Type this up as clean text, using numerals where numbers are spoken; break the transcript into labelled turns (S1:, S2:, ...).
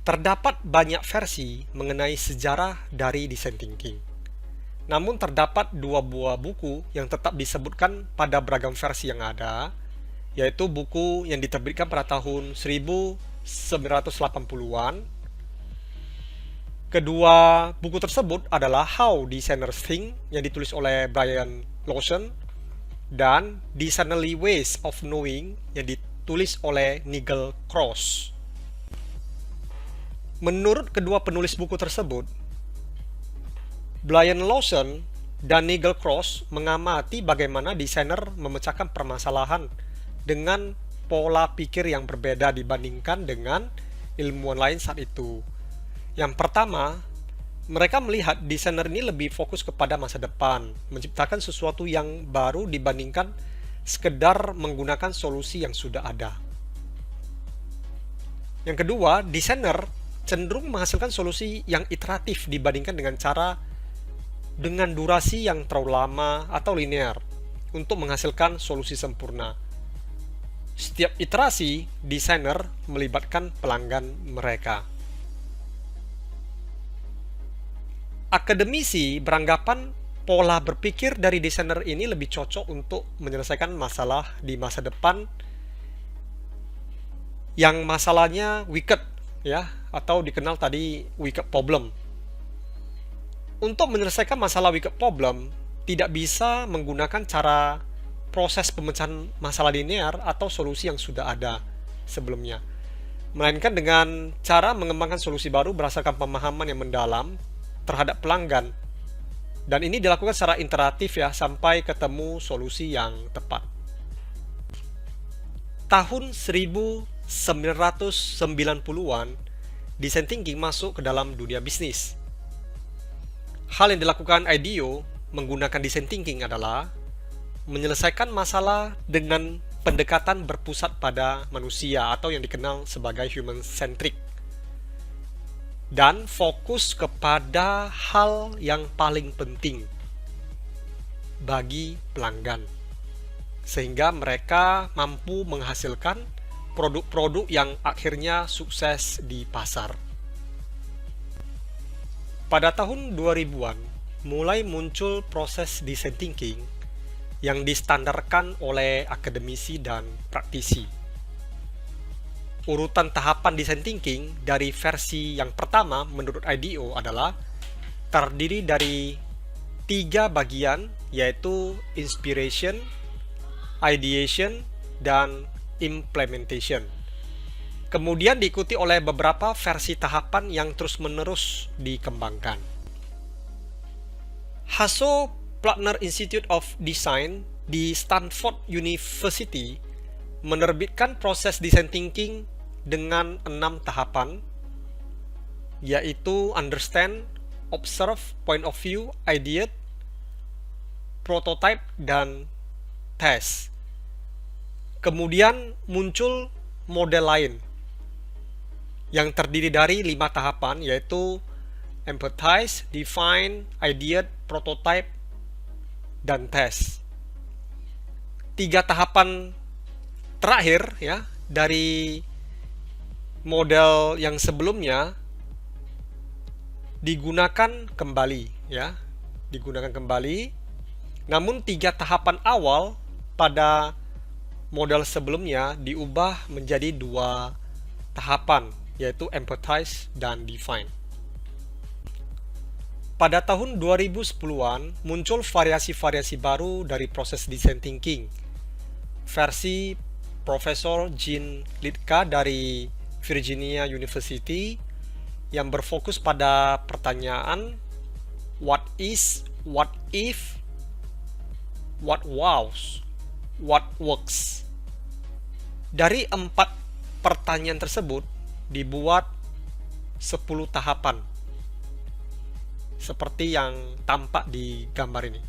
S1: Terdapat banyak versi mengenai sejarah dari design thinking. Namun terdapat dua buah buku yang tetap disebutkan pada beragam versi yang ada, yaitu buku yang diterbitkan pada tahun 1980-an. Kedua buku tersebut adalah How Designers Think yang ditulis oleh Brian Lawson dan Designerly Ways of Knowing yang ditulis oleh Nigel Cross. Menurut kedua penulis buku tersebut, Brian Lawson dan Nigel Cross mengamati bagaimana desainer memecahkan permasalahan dengan pola pikir yang berbeda dibandingkan dengan ilmuwan lain saat itu. Yang pertama, mereka melihat desainer ini lebih fokus kepada masa depan, menciptakan sesuatu yang baru dibandingkan sekedar menggunakan solusi yang sudah ada. Yang kedua, desainer cenderung menghasilkan solusi yang iteratif dibandingkan dengan durasi yang terlalu lama atau linear untuk menghasilkan solusi sempurna. Setiap iterasi, desainer melibatkan pelanggan mereka. Akademisi beranggapan pola berpikir dari desainer ini lebih cocok untuk menyelesaikan masalah di masa depan yang masalahnya wicked, ya, atau dikenal tadi wicked problem. Untuk menyelesaikan masalah wicked problem, tidak bisa menggunakan cara proses pemecahan masalah linear atau solusi yang sudah ada sebelumnya, melainkan dengan cara mengembangkan solusi baru berdasarkan pemahaman yang mendalam terhadap pelanggan, dan ini dilakukan secara iteratif ya sampai ketemu solusi yang tepat. Tahun 1990-an, design thinking masuk ke dalam dunia bisnis. Hal yang dilakukan IDEO menggunakan design thinking adalah menyelesaikan masalah dengan pendekatan berpusat pada manusia atau yang dikenal sebagai human centric, dan fokus kepada hal yang paling penting bagi pelanggan, sehingga mereka mampu menghasilkan produk-produk yang akhirnya sukses di pasar. Pada tahun 2000-an, mulai muncul proses design thinking yang distandarkan oleh akademisi dan praktisi. Urutan tahapan design thinking dari versi yang pertama menurut IDEO adalah terdiri dari 3 bagian, yaitu inspiration, ideation, dan implementation. Kemudian diikuti oleh beberapa versi tahapan yang terus-menerus dikembangkan. Hasso Plattner Institute of Design di Stanford University menerbitkan proses design thinking dengan 6 tahapan, yaitu understand, observe, point of view, ideate, prototype, dan test. Kemudian muncul model lain yang terdiri dari 5 tahapan, yaitu empathize, define, ideate, prototype, dan test. 3 tahapan terakhir ya dari model yang sebelumnya digunakan kembali. Namun 3 tahapan awal pada model sebelumnya diubah menjadi 2 tahapan, yaitu empathize dan define. Pada tahun 2010-an muncul variasi-variasi baru dari proses design thinking. Versi Profesor Jean Litka dari Virginia University yang berfokus pada pertanyaan what is, what if, what wows, what works. Dari 4 pertanyaan tersebut dibuat 10 tahapan seperti yang tampak di gambar ini.